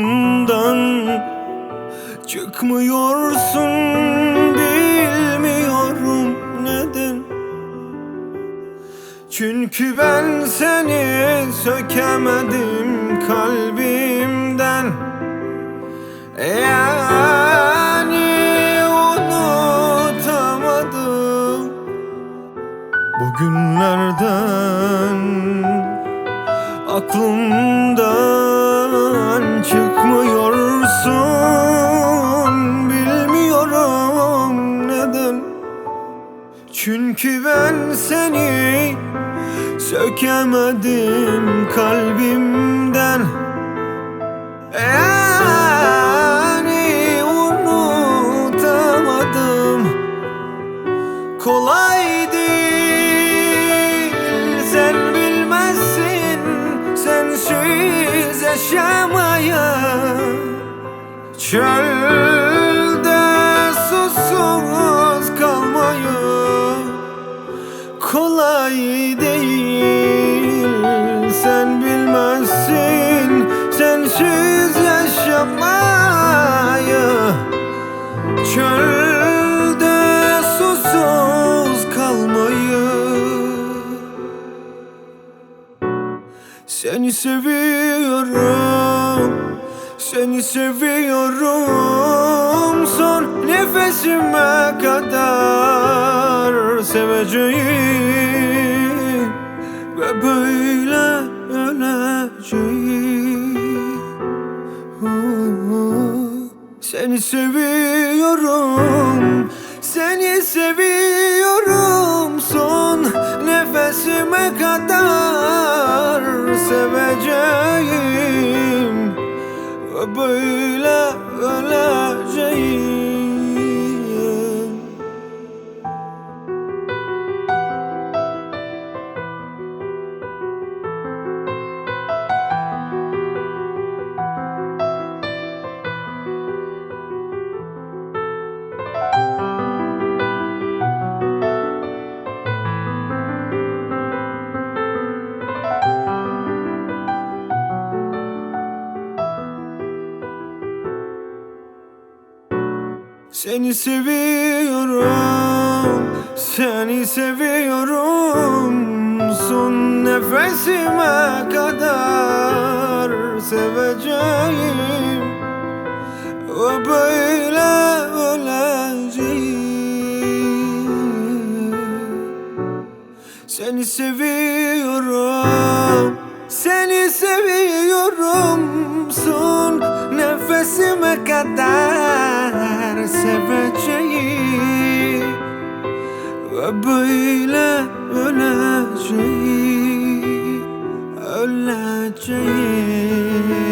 aklımdan çıkmıyorsun, bilmiyorum neden. Çünkü ben seni sökemedim kalbimden. Yani unutamadım bugünlerden. Aklımdan çıkmıyorsun, bilmiyorum neden. Çünkü ben seni sökemedim kalbimden. Yani unutamadım. Kolay değil, sen bilmezsin sensiz yaşamaya. Çölde susuz kalmayı kolay değil, sen bilmezsin sensiz yaşamayı. Çölde susuz kalmayı. Seni seviyorum, seni seviyorum. Son nefesime kadar seveceğim ve böyle öleceğim. Seni seviyorum, seni seviyorum. Son nefesime kadar seveceğim ve böyle öleceğim. Seni seviyorum, seni seviyorum. Son nefesime kadar seveceğim ve böyle öleceğim. Seni seviyorum, seni seviyorum. Son nefesime kadar seveceğim ve böyle öleceğim, öleceğim.